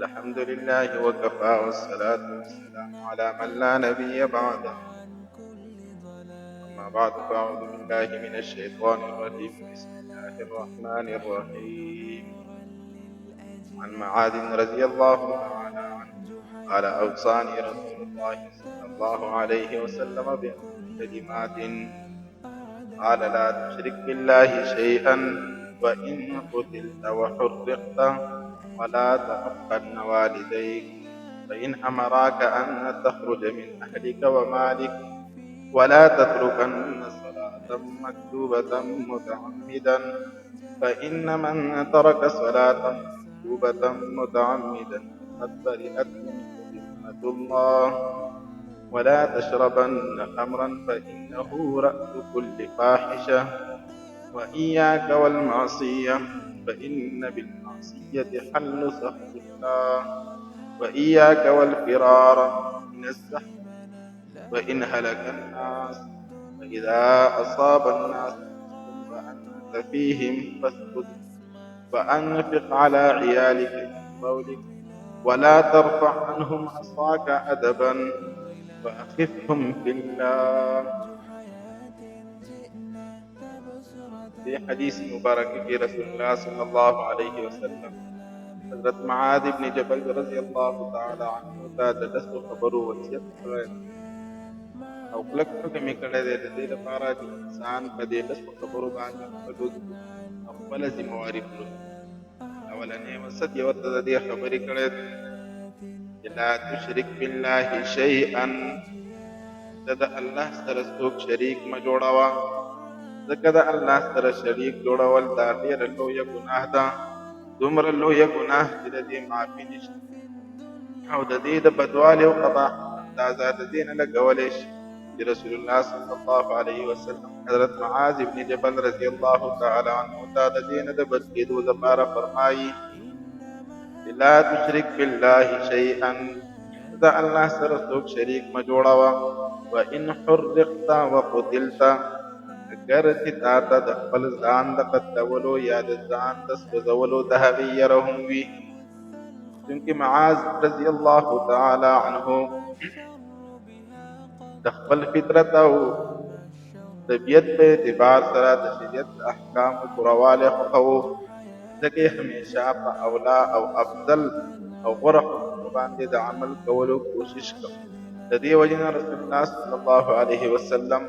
الحمد لله وكفى والصلاة والسلام على من لا نبي بعده. أما بعد فأعوذ بالله من الشيطان الرجيم. بسم الله الرحمن الرحيم. عن معاذ رضي الله تعالى عنه قال أوصاني رسول الله صلى الله عليه وسلم بكلمات قال لا تشرك بالله شيئا وإن قتلت وحرقت ولا تحقن والديك فإن أمراك أن تخرج من أهلك ومالك ولا تتركن صلاة مكتوبة متعمدا فإن من ترك صلاة مكتوبة متعمدا فقد برئت منه ذمة الله. ولا تشربن خمرا فإنه رأس كل فاحشة وإياك والمعصية فإن بالمعصية حل سخط الله. وإياك والفرار من السحر وإن هلك الناس فإذا أصاب الناس فأنت فيهم فاسكت وأنفق على عيالك من قولك ولا ترفع عنهم عصاك أدبا وأخفهم في الله. في حديث مبارك في رسول الله صلى الله عليه وسلم حضرت معاذ بن جبل رضي الله تعالى عنه ته د دسو خبرو وصیت کړی او کلک حکم یې کړی دی د دې لپاره چې انسان په دې دسو خبرو باندې خپل خپله ذمهواري پوره کړي. اولنی وصیت یې ورته د دې خبرې کړی چې لا تشرک بالله شیئا، ته د الله سره څوک شریک مه جوړوه، ځکه د الله سره شریک جوړول دا ډېره لویه ګناه ده، دومره لویه ګناه چې د دې معافي نشته او د دې د بدوالي او قباح اندازه د دې نه لګولی شي. چې رسول الله صلی الله علیه وسلم حضرت معاذ ابن جبل رضی الله تعالی عنه ته د دې نه د بچ کېدو لپاره فرمایي چې لا تشرک بالله شیئا، د الله سره څوک شریک مه جوړوه. وان حرقت وقتلت، اگر چې تا ته د خپل ځان د قتلولو یا د ځان د سوځولو د هغې یره هم وي. چونکې معاذ رضی الله تعالی عنه د خپل فطرت او طبیعت په اعتبار سره د شریعت د احکامو پورهوالی خوښوو، ځکه یې همیشه په اولا او افضل او غوره حکمونو باندې د عمل کولو کوشش کوو. د دې وجې نه رسول الله صلی الله علیه وسلم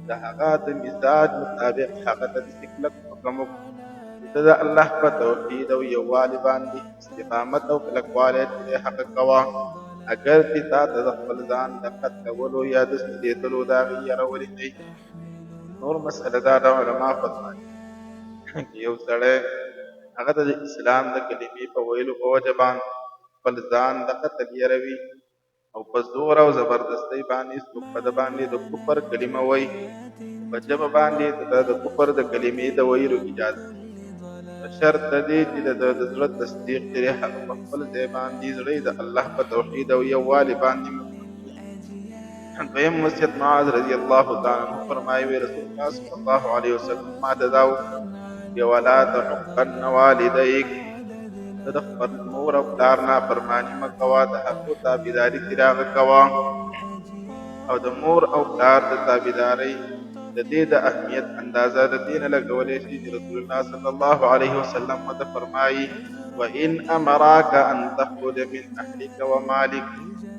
د هغه د مزاج مطابق هغه ته داسې کلک حکم وکړو چې ته د الله په توحید او یووالي باندې استقامت او کلکوالی ترې هغه کوه، اگر چې تا ته د خپل ځان د قتلولو یا د سوځېدلو د هغې یره ولیدئ. نور مسئله دا د علما فرمایي چې یو سړی هغه ته د اسلام د کلمې په ویلو په وجه باندې خپل ځان د قتل یره وي او په زور او زبردستۍ باندې څوک په ده باندې د کفر کلمه وایي، په ژبه باندې د کفر د کلمې د ویلو اجازه په شرط د دې چې د زړه تصدیق ترې هغه په خپل ځای باندې زړه د الله په توحید او یووالي باندې دویم وصیت معاذ رضی الله تعالی عنه فرمایي رسول الله صلی الله علیه وسلم ما ته دا وکړي ولا تحقن والدیک، ته د خپل مور او پلار نافرماني مه کوه، د هغو تابعداري ترې هغه کوه. او د مور او پلار د تابعدارۍ د دې د اهمیت اندازه د دې نه لګولی شي چې رسول الله صلی الله علیه وسلم ورته فرمایي وان امراک ان تخرج من اهلک ومالک،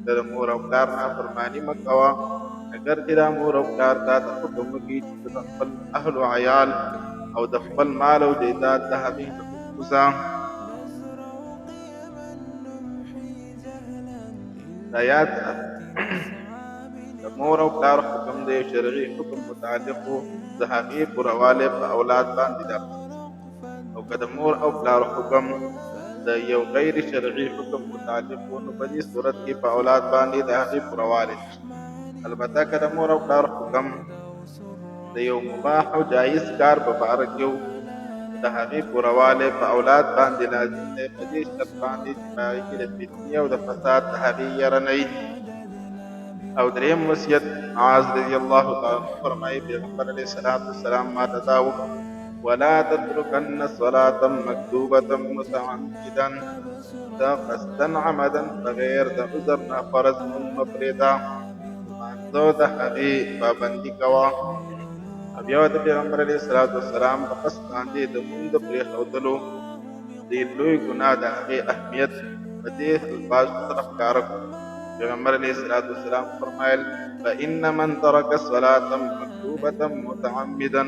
ته د مور او پلار نافرماني مه کوه، اگر چې دا مور او پلار تا ته حکم وکړي چې د خپل اهل و عیال او د خپل مال او جیداد د هغې وځه. دا یاد ساته د مور او پلار حکم د یو شرعي حکم متعلق و د هغې پورهوالی په اولاد باندې ده، او که د مور او پلار حکم د یو غیر شرعي حکم متعلق و نو په دې صورت کې په اولاد باندې د هغې پورهوالی نشته. البته که د مور او پلار حکم د یو مباح او جایز کار په باره کې و د هغې پورهوالی په اولاد باندې لازم دی په دې شرط باندې چې په هغې کې د فتنې او د فساد د هغې یره نه وي. او دریم وصیت معاذ رضی الله تعالی عنه فرمایي پیغمبر علیه السلام ما ته دا وکړه ولا تتركن صلاة مكتوبة متعمدا دا قصدا عمدا بغیر د عذر نه فرض مون مپرېږده لمانځه د هغې پابندي کوه او بیا د پیغمبر علیه الصلات والسلام په قصد باندې د مونږ د پرېښودلو دې لوی ګناه د هغې اهمیت په دې الفاظو سره ښکاره کړو پیغمبر علیه الصلات والسلام فرمایل فإن من ترك صلاة مكتوبة متعمدا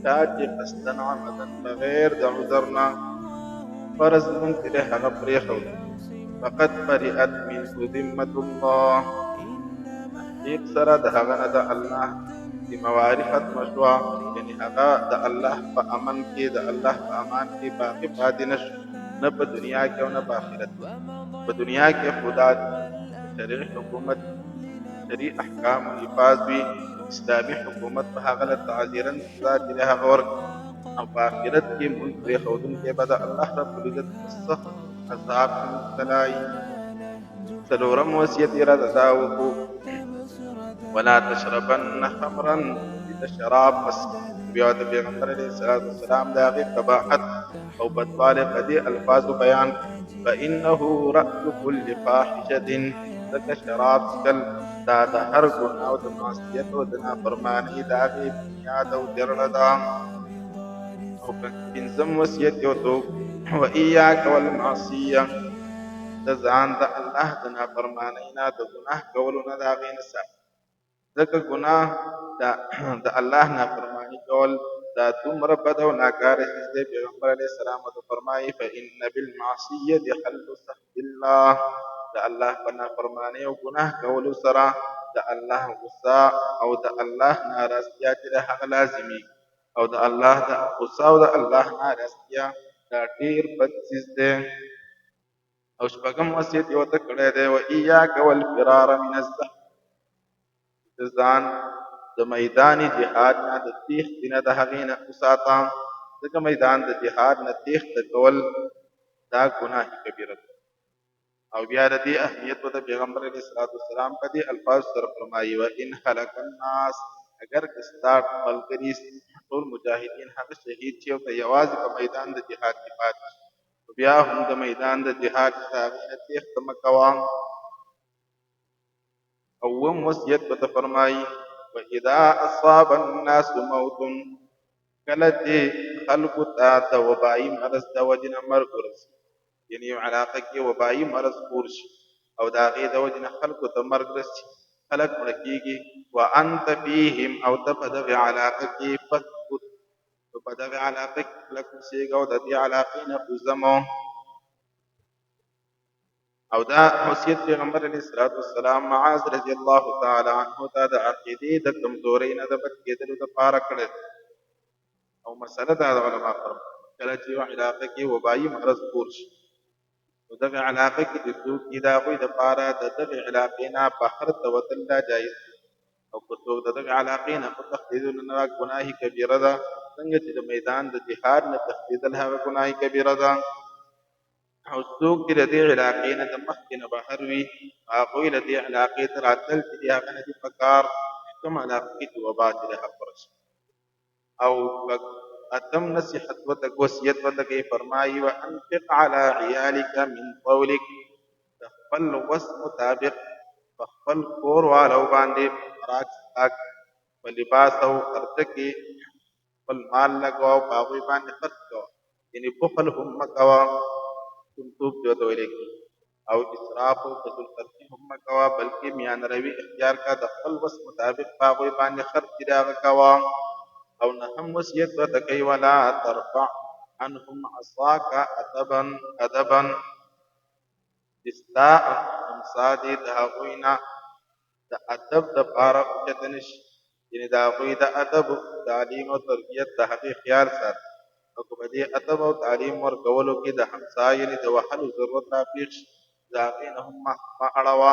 چا چې قصدا عمدا بغیر د عذر نه فرض مونږ چې هغه پرېښود فقد برئت منه ذمة الله تحقیق سره د هغه نه د الله ذمواري ختمه شوه یعنې هغه د الله په امن کې د الله په امان کې باقي پاتې نه شو نه په دنیا کې او نه په آخرت کې په دنیا کې خدا شرعي حکومت شرعي احکامو حفاظ وي اسلامي حکومت په هغه له تعذیرا سزا چې د هغه ورکړي او په آخرت کې مونږ پرېښودونکی به د الله رب العزت په سخت عذاب کې مبتلا وي څلورم وصیت یې راته دا وکړو ولا تشربن خمرا د شراب بس بیا د پیغمبر علیه الصلات والسلام د هغې قباحت او بدوالی په دې الفاظو بیان فانه رأس كل فاحشة ځکه شراب څښل دا د هر ګناه او د معصیت او د نافرمانۍ د هغې بنیاد او جرړه ده او پنځم وصیت یې ورته و ایاک والمعصیه د ځان د الله د نافرمانۍ نه د ګناه کولو نه د هغې نه ساتي ځکه ګناه د الله نافرماني کول دا دومره بد او ناکاره څیز دی پیغمبر علیه السلام ورته فرمایي فإن بالمعصیة حل سخط الله د الله په نافرمانۍ او ګناه کولو سره د الله غصه او د الله ناراضتیا چې د هغه لازمي او د الله د غصه او د الله ناراضتیا دا ډېر بد څیز دی او شپږم وصیت یې ورته کړی دی و ایاک والفرار من الزحف د ځان د میدان جهاد نه د تېښتې نه د هغې نه وساته ځکه میدان د جهاد نه تېښته کول دا ګناه کبیره ده او بیا د دې اهمیت د پیغمبر علیه الصلات والسلام په دې الفاظو سره فرمایي و ان هلک الناس اگر که ستا ملګري ټول مجاهدین هغه شهید شي او ته یوازې په میدان د جهاد کې پاتې شي بیا هم د میدان د جهاد د هغې نه تېښته مه کوه اوم وصیت به فرمایي واذا اصاب الناس موت کله چې خلکو ته د وبایي مرض د وجې نه مرګ ورسي یعنې یو علاقه کې وبایي مرض خور شي او د هغې د وجې نه خلکو ته مرګ رسي خلک مړه کېږي وانت فیهم او ته په دغې علاقه کې فثبت نو په دغې علاقه کې کلک اوسېږه او د دې علاقې نه وځه مه او دا وصیت پیغمبر علیه الصلات والسلام معاذ رضی الله تعالی عنه ته د عقیدې د کمزورۍ نه د بچ کېدلو دپاره کړی او مسله دا د علما فرمایي کله چې یو علاقه کې وبایي مرض خور شي نو دغې علاقه کې چې څوک دي د هغوی دپاره د دغې علاقې نه بهر ته وتل دا جایز او که څوک د دغې علاقې نه په تښتېدلو نه ګناه کبیره ده څنګه چې د میدان د جهاد نه تښتېدل هغه ګناه کبیره ده او څوک چې د دې علاقې نه د مخکې نه بهر وي هغوی له دې علاقې ته راتلل چې د هغه نه دي په کار کوم علاقه کې چې وبا چې د حق ورشي او اتم نصیحت وته وصیت وته کوي فرمایي وانفق على عيالك من قولك د خپل وس مطابق په خپل کور والو باندې خوراک څښاک په لباس او خرچه کې خپل مال لګوه په هغوی باندې خرڅ کوه یعنې بخل هم مه کوه کومتوب چې ورته ویلی کېږي او اسراف او فضول خرچي هم مه کوه بلکې میان روي اختیار کړه د خپل وس مطابق په هغوی باندې خرچ چې د هغه کوه او نهم وصیت ورته کوي ولا ترفع عنهم عصاک ادبا چې ستا امسا دې د هغوی نه د ادب دپاره اوچته نه شي یعنې د هغوی د ادب تعلیم او تربیت د هغې خیال ساته او که په دې ادب او تعلیم ورکولو کې د همسا یعنې د وهلو ضرورت راپېښ شي د هغې نه هم مه اړوه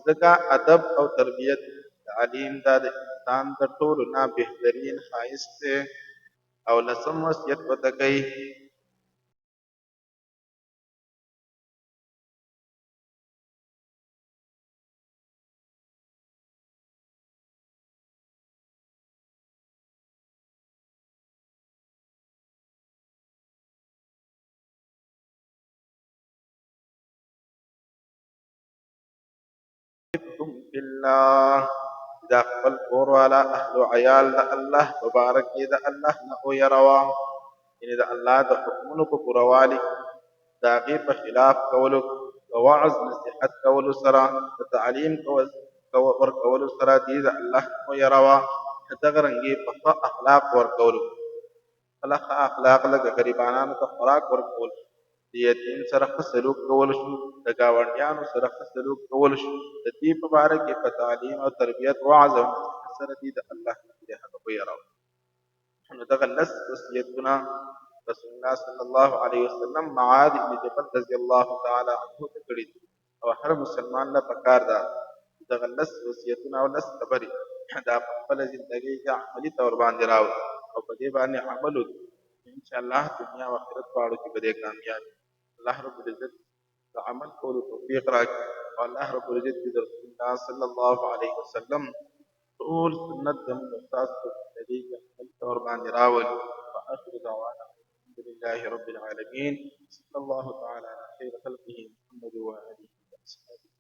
ځکه ادب او تربیت تعلیم دا د انسان د ټولو نه بهترین ښایست دی او لسم وصیت ورته کوي وحبهم في الله دا خپل کور والا اهل و عیال د الله مبارک دې د الله نه ویروه یعنې د الله د حکمونو په پوروالي د هغې په خلاف کولو په وعظ نصیحت کولو سره په تعلیم ورکولو سره دې د الله نه ویروه دغه رنګې په ښه اخلاق ورکولو خپله ښه اخلاق لکه غریبانانو ته خوراک ورکول د یتیم سره ښه سلوک کول شو د ګاونډیانو سره ښه سلوک کول شو د دې په باره کې په تعلیم او تربیت وعظ او نصیحت سره دې د الله د هغه ویروه نو دغه لس وصیتونه رسول الله صلی الله علیه وسلم معاذ بن جبل رضی الله تعالی عنه ته کړي دي او هر مسلمان له پکار ده دغه لس وصیتونه او لس خبرې دا په خپله زندګۍ کې عملي طور باندې راوړي او په دې باندې عمل وکړي انشاءالله دنیا او آخرت دواړو کې به دې کامیاب الله رب العزت د عمل کولو توفیق راکړي او الله رب العزت دې د رسول الله صلی الله علیه وسلم ټول سنت زموږ او ستاسو په زندګۍ کې عملي طور باندې راولي وآخر دعوانا الحمد لله رب العالمين صلى الله تعالى على خير خلقه محمد وآله وصحبه